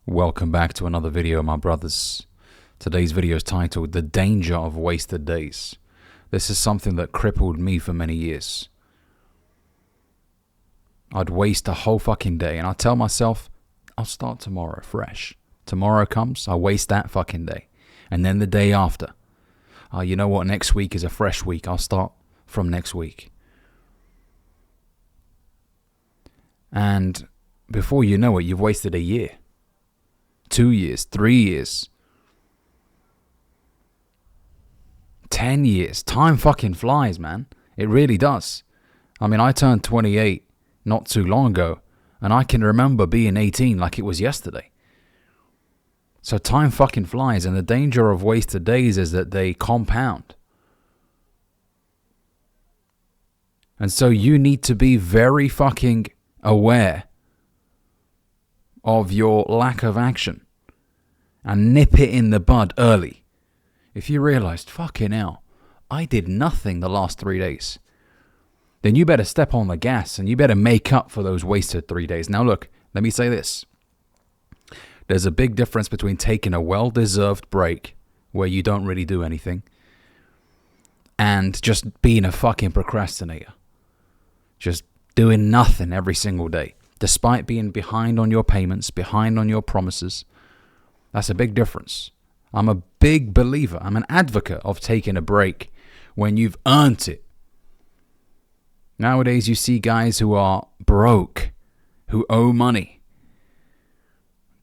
Welcome back to another video, my brothers. Today's video is titled The Danger of Wasted Days. This is something that crippled me for many years. I'd waste a whole fucking day and I'd tell myself, I'll start tomorrow fresh. Tomorrow comes, I waste that fucking day. And then the day after, you know what, next week is a fresh week. I'll start from next week. And before you know it, you've wasted a year. 2 years, 3 years, 10 years. Time fucking flies, man. It really does. I mean, I turned 28 not too long ago, and I can remember being 18 like it was yesterday. So time fucking flies, and the danger of wasted days is that they compound. And so you need to be very fucking aware of your lack of action and nip it in the bud early. If you realized, fucking hell, I did nothing the last 3 days, then you better step on the gas and you better make up for those wasted 3 days. Now look, let me say this. There's a big difference between taking a well-deserved break where you don't really do anything and just being a fucking procrastinator. Just doing nothing every single day. Despite being behind on your payments, behind on your promises. That's a big difference. I'm a big believer. I'm an advocate of taking a break when you've earned it. Nowadays, you see guys who are broke, who owe money,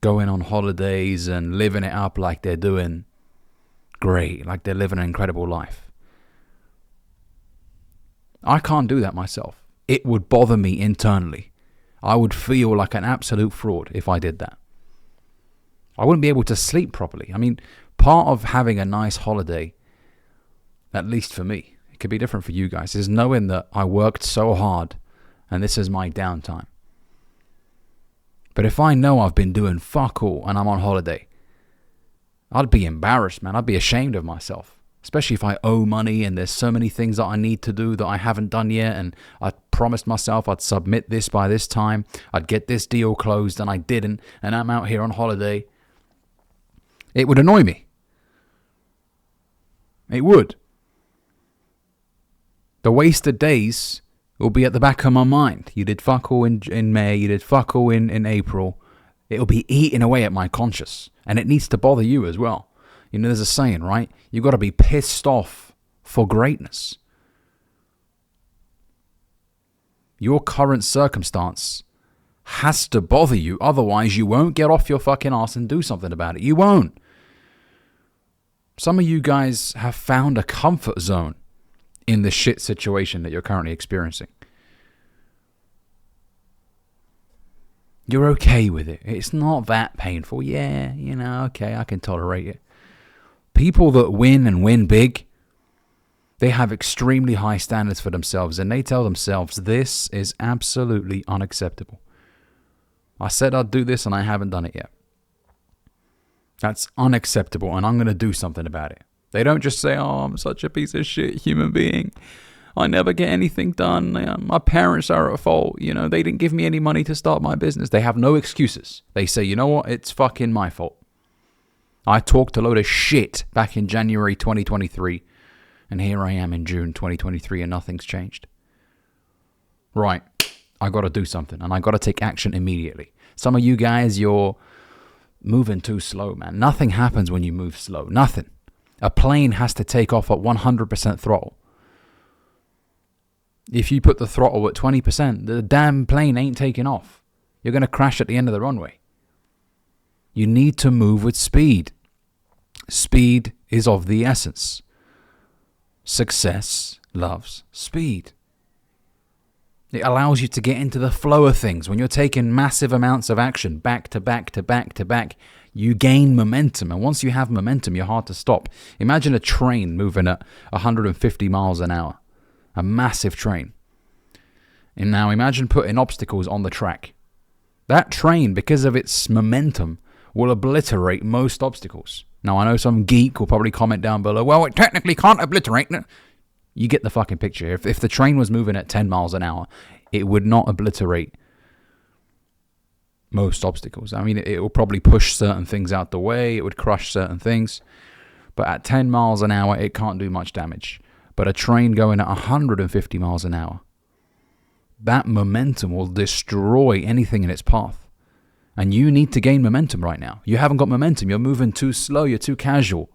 going on holidays and living it up like they're doing great, like they're living an incredible life. I can't do that myself. It would bother me internally. I would feel like an absolute fraud if I did that. I wouldn't be able to sleep properly. I mean, part of having a nice holiday, at least for me, it could be different for you guys, is knowing that I worked so hard and this is my downtime. But if I know I've been doing fuck all and I'm on holiday, I'd be embarrassed, man. I'd be ashamed of myself. Especially if I owe money and there's so many things that I need to do that I haven't done yet, and I promised myself I'd submit this by this time, I'd get this deal closed and I didn't, and I'm out here on holiday. It would annoy me. It would. The wasted days will be at the back of my mind. You did fuck all in May, you did fuck all in April. It'll be eating away at my conscience, and it needs to bother you as well. You know, there's a saying, right? You've got to be pissed off for greatness. Your current circumstance has to bother you. Otherwise, you won't get off your fucking ass and do something about it. You won't. Some of you guys have found a comfort zone in the shit situation that you're currently experiencing. You're okay with it. It's not that painful. Yeah, you know, okay, I can tolerate it. People that win and win big, they have extremely high standards for themselves, and they tell themselves, this is absolutely unacceptable. I said I'd do this and I haven't done it yet. That's unacceptable, and I'm going to do something about it. They don't just say, oh, I'm such a piece of shit human being. I never get anything done. My parents are at fault. You know, they didn't give me any money to start my business. They have no excuses. They say, you know what? It's fucking my fault. I talked a load of shit back in January 2023, and here I am in June 2023, and nothing's changed. Right, I got to do something, and I got to take action immediately. Some of you guys, you're moving too slow, man. Nothing happens when you move slow. Nothing. A plane has to take off at 100% throttle. If you put the throttle at 20%, the damn plane ain't taking off. You're going to crash at the end of the runway. You need to move with speed. Speed is of the essence. Success loves speed. It allows you to get into the flow of things. When you're taking massive amounts of action back to back to back to back, you gain momentum. And once you have momentum, you're hard to stop. Imagine a train moving at 150 miles an hour. A massive train. And now imagine putting obstacles on the track. That train, because of its momentum, will obliterate most obstacles. Now, I know some geek will probably comment down below, well, it technically can't obliterate. You get the fucking picture. If the train was moving at 10 miles an hour, it would not obliterate most obstacles. I mean, it will probably push certain things out the way. It would crush certain things. But at 10 miles an hour, it can't do much damage. But a train going at 150 miles an hour, that momentum will destroy anything in its path. And you need to gain momentum right now. You haven't got momentum. You're moving too slow. You're too casual.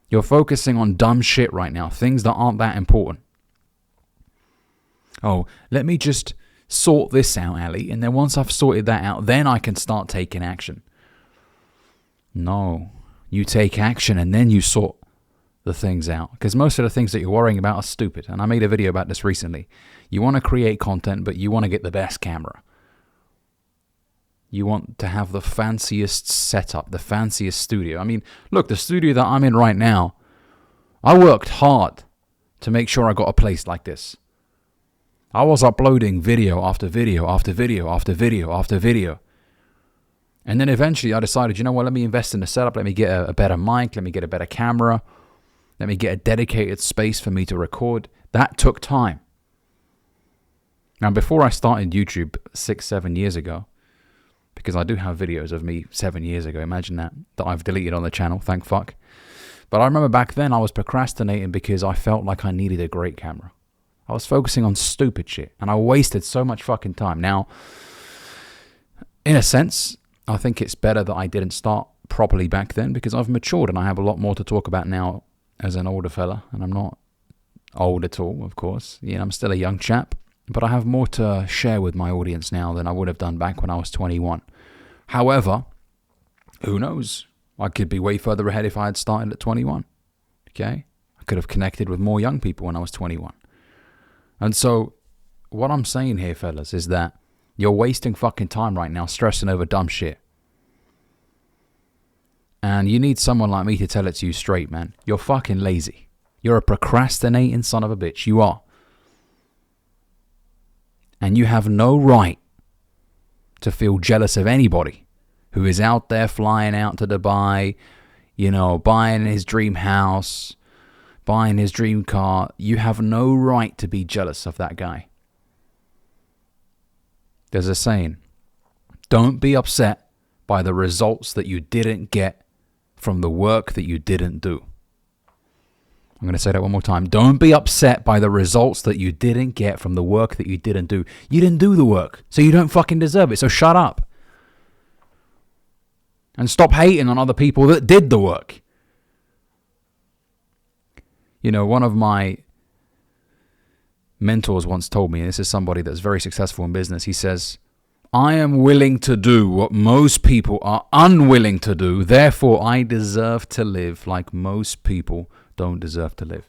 You're focusing on dumb shit right now. Things that aren't that important. Oh, let me just sort this out, Ali. And then once I've sorted that out, then I can start taking action. No. You take action and then you sort the things out. Because most of the things that you're worrying about are stupid. And I made a video about this recently. You want to create content, but you want to get the best camera. You want to have the fanciest setup, the fanciest studio. I mean, look, the studio that I'm in right now, I worked hard to make sure I got a place like this. I was uploading video after video after video after video after video. And then eventually I decided, you know what, let me invest in the setup. Let me get a better mic. Let me get a better camera. Let me get a dedicated space for me to record. That took time. Now, before I started YouTube 6-7 years ago, because I do have videos of me 7 years ago, imagine that I've deleted on the channel, thank fuck. But I remember back then I was procrastinating because I felt like I needed a great camera. I was focusing on stupid shit, and I wasted so much fucking time. Now, in a sense, I think it's better that I didn't start properly back then because I've matured and I have a lot more to talk about now as an older fella. And I'm not old at all, of course. I'm still a young chap, but I have more to share with my audience now than I would have done back when I was 21. However, who knows? I could be way further ahead if I had started at 21. Okay? I could have connected with more young people when I was 21. And so, what I'm saying here, fellas, is that you're wasting fucking time right now stressing over dumb shit. And you need someone like me to tell it to you straight, man. You're fucking lazy. You're a procrastinating son of a bitch. You are. And you have no right to feel jealous of anybody who is out there flying out to Dubai, buying his dream house, buying his dream car. You have no right to be jealous of that guy. There's a saying, don't be upset by the results that you didn't get from the work that you didn't do. I'm going to say that one more time. Don't be upset by the results that you didn't get from the work that you didn't do. You didn't do the work, so you don't fucking deserve it. So shut up. And stop hating on other people that did the work. One of my mentors once told me, and this is somebody that's very successful in business, he says, I am willing to do what most people are unwilling to do, therefore I deserve to live like most people don't deserve to live.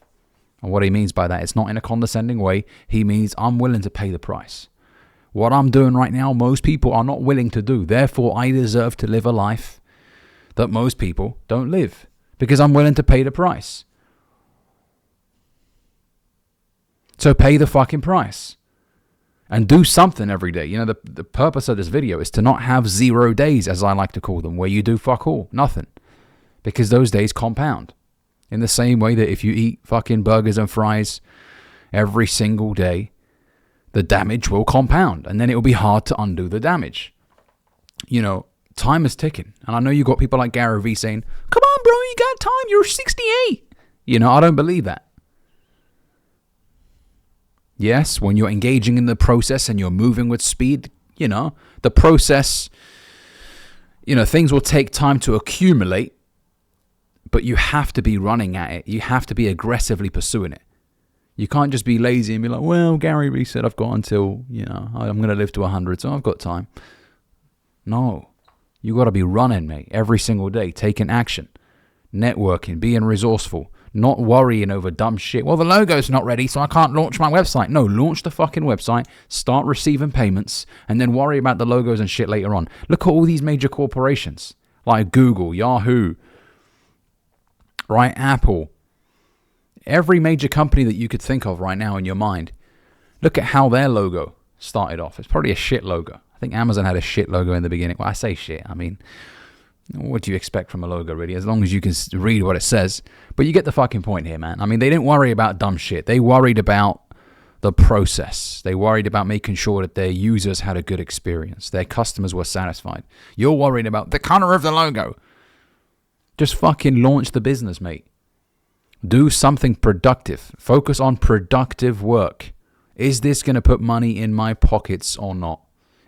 And what he means by that, it's not in a condescending way. He means I'm willing to pay the price. What I'm doing right now, most people are not willing to do. Therefore, I deserve to live a life that most people don't live because I'm willing to pay the price. So pay the fucking price and do something every day. The purpose of this video is to not have 0 days, as I like to call them, where you do fuck all, nothing. Because those days compound. In the same way that if you eat fucking burgers and fries every single day, the damage will compound. And then it will be hard to undo the damage. Time is ticking. And I know you got people like Gary Vee saying, come on, bro, you got time. You're 68. I don't believe that. Yes, when you're engaging in the process and you're moving with speed, the process, things will take time to accumulate. But you have to be running at it. You have to be aggressively pursuing it. You can't just be lazy and be like, well, Gary Vee said I've got until, I'm going to live to 100, so I've got time. No. You got to be running, mate, every single day, taking action, networking, being resourceful, not worrying over dumb shit. Well, the logo's not ready, so I can't launch my website. No, launch the fucking website, start receiving payments, and then worry about the logos and shit later on. Look at all these major corporations like Google, Yahoo, right? Apple, every major company that you could think of right now in your mind. Look at how their logo started off. It's probably a shit logo. I think Amazon had a shit logo in the beginning. Well, I say shit. I mean, what do you expect from a logo, really? As long as you can read what it says. But you get the fucking point here, man. I mean, they didn't worry about dumb shit. They worried about the process. They worried about making sure that their users had a good experience. Their customers were satisfied. You're worried about the color of the logo. Just fucking launch the business, mate. Do something productive. Focus on productive work. Is this going to put money in my pockets or not?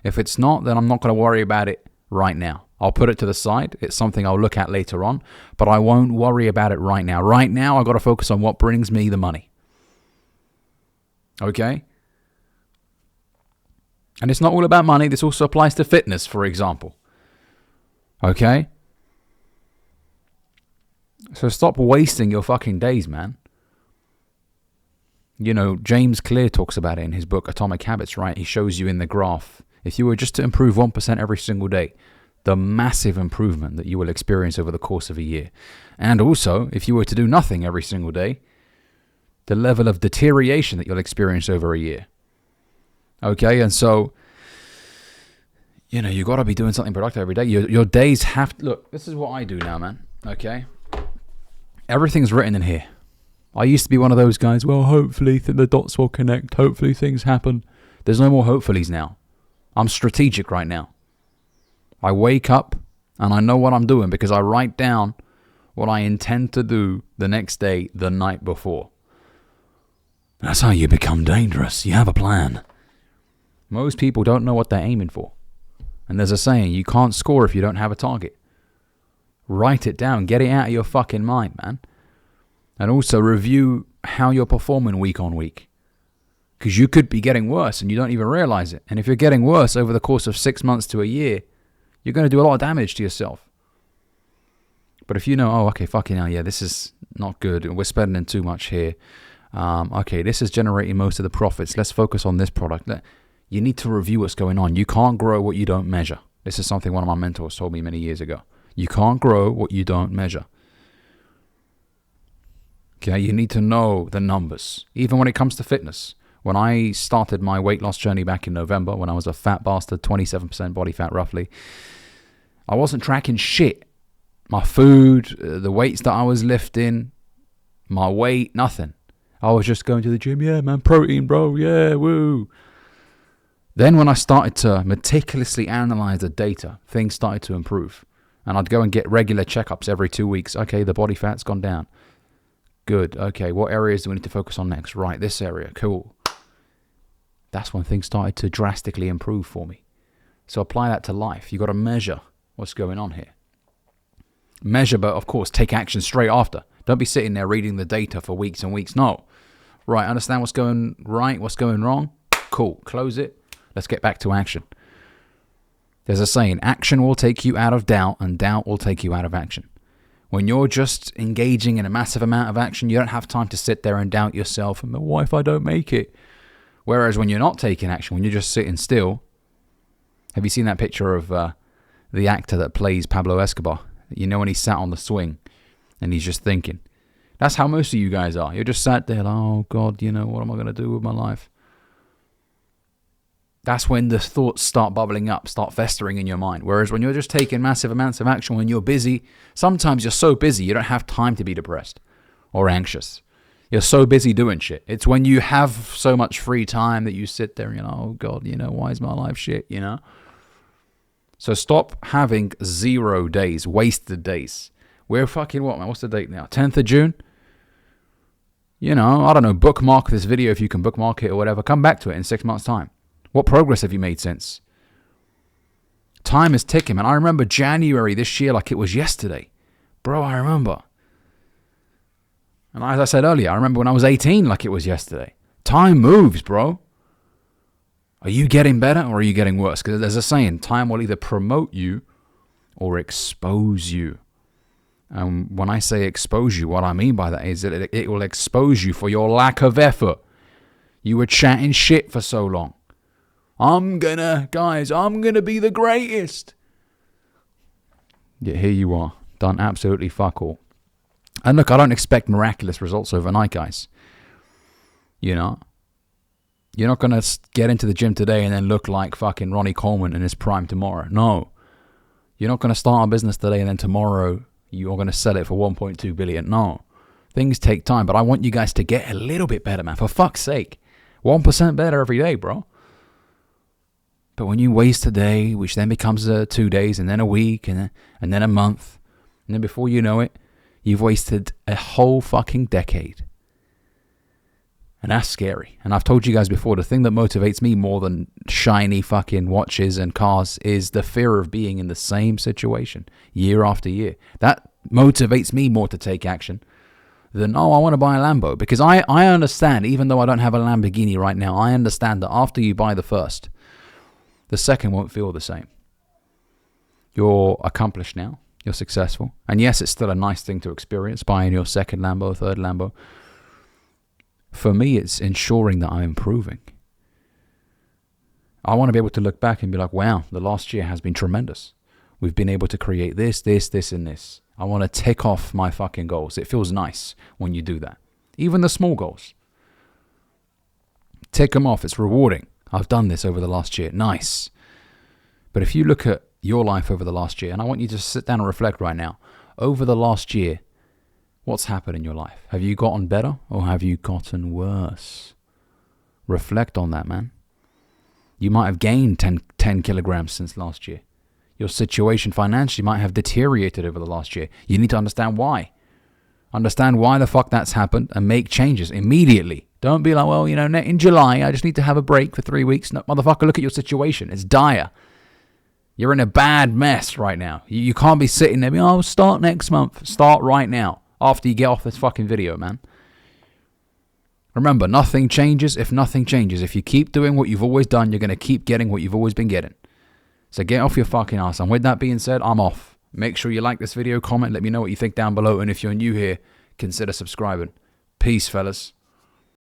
If it's not, then I'm not going to worry about it right now. I'll put it to the side. It's something I'll look at later on, but I won't worry about it right now. Right now, I've got to focus on what brings me the money. Okay? And it's not all about money. This also applies to fitness, for example. Okay? So stop wasting your fucking days, man. You know, James Clear talks about it in his book, Atomic Habits, right? He shows you in the graph, if you were just to improve 1% every single day, the massive improvement that you will experience over the course of a year. And also, if you were to do nothing every single day, the level of deterioration that you'll experience over a year. Okay, and so, you know, you got to be doing something productive every day. Your days have to... Look, this is what I do now, man. Okay? Everything's written in here. I used to be one of those guys, well, hopefully the dots will connect. Hopefully things happen. There's no more hopefullys now. I'm strategic right now. I wake up and I know what I'm doing because I write down what I intend to do the next day, the night before. That's how you become dangerous. You have a plan. Most people don't know what they're aiming for. And there's a saying, you can't score if you don't have a target. Write it down. Get it out of your fucking mind, man. And also review how you're performing week on week. Because you could be getting worse and you don't even realize it. And if you're getting worse over the course of 6 months to a year, you're going to do a lot of damage to yourself. But if you know, oh, okay, fucking hell, yeah, this is not good. We're spending too much here. Okay, this is generating most of the profits. Let's focus on this product. You need to review what's going on. You can't grow what you don't measure. This is something one of my mentors told me many years ago. You can't grow what you don't measure. Okay, you need to know the numbers. Even when it comes to fitness. When I started my weight loss journey back in November, when I was a fat bastard, 27% body fat roughly, I wasn't tracking shit. My food, the weights that I was lifting, my weight, nothing. I was just going to the gym. Yeah, man, protein, bro. Yeah, woo. Then when I started to meticulously analyze the data, things started to improve. And I'd go and get regular checkups every 2 weeks. Okay, the body fat's gone down. Good. Okay, what areas do we need to focus on next? Right, this area. Cool. That's when things started to drastically improve for me. So apply that to life. You got to measure what's going on here. Measure, but of course, take action straight after. Don't be sitting there reading the data for weeks and weeks. No. Right, understand what's going right, what's going wrong? Cool. Close it. Let's get back to action. There's a saying, action will take you out of doubt and doubt will take you out of action. When you're just engaging in a massive amount of action, you don't have time to sit there and doubt yourself. And what if I don't make it? Whereas when you're not taking action, when you're just sitting still, have you seen that picture of the actor that plays Pablo Escobar? You know, when he sat on the swing and he's just thinking. That's how most of you guys are. You're just sat there, like, oh God, you know, what am I going to do with my life? That's when the thoughts start bubbling up, start festering in your mind. Whereas when you're just taking massive amounts of action, when you're busy, sometimes you're so busy you don't have time to be depressed or anxious. You're so busy doing shit. It's when you have so much free time that you sit there and you're like, oh God, you know, why is my life shit, you know? So stop having 0 days, wasted days. We're fucking what, man? What's the date now? 10th of June? You know, I don't know, bookmark this video if you can bookmark it or whatever. Come back to it in 6 months' time. What progress have you made since? Time is ticking, man. I remember January this year like it was yesterday. Bro, I remember. And as I said earlier, I remember when I was 18 like it was yesterday. Time moves, bro. Are you getting better or are you getting worse? Because there's a saying, time will either promote you or expose you. And when I say expose you, what I mean by that is that it will expose you for your lack of effort. You were chatting shit for so long. I'm gonna be the greatest. Yet here you are, done absolutely fuck all. And look, I don't expect miraculous results overnight, guys. You know, you're not gonna get into the gym today and then look like fucking Ronnie Coleman in his prime tomorrow. No. You're not gonna start a business today and then tomorrow you're gonna sell it for 1.2 billion. No. Things take time, but I want you guys to get a little bit better, man. For fuck's sake. 1% better every day, bro. But when you waste a day, which then becomes 2 days, and then a week, and then a month, and then before you know it, you've wasted a whole fucking decade. And that's scary. And I've told you guys before, the thing that motivates me more than shiny fucking watches and cars is the fear of being in the same situation year after year. That motivates me more to take action than, I want to buy a Lambo. Because I understand, even though I don't have a Lamborghini right now, I understand that after you buy the first, the second won't feel the same. You're accomplished now. You're successful. And yes, it's still a nice thing to experience, buying your second Lambo, third Lambo. For me, it's ensuring that I'm improving. I want to be able to look back and be like, wow, the last year has been tremendous. We've been able to create this, and this. I want to tick off my fucking goals. It feels nice when you do that. Even the small goals. Tick them off. It's rewarding. I've done this over the last year. Nice. But if you look at your life over the last year, and I want you to sit down and reflect right now, over the last year, what's happened in your life? Have you gotten better or have you gotten worse? Reflect on that, man. You might have gained 10 kilograms since last year. Your situation financially might have deteriorated over the last year. You need to understand why. Understand why the fuck that's happened and make changes immediately. Don't be like, well, in July, I just need to have a break for 3 weeks. No, motherfucker, look at your situation. It's dire. You're in a bad mess right now. You can't be sitting there, I'll start next month. Start right now. After you get off this fucking video, man. Remember, nothing changes if nothing changes. If you keep doing what you've always done, you're going to keep getting what you've always been getting. So get off your fucking ass. And with that being said, I'm off. Make sure you like this video, comment, let me know what you think down below. And if you're new here, consider subscribing. Peace, fellas.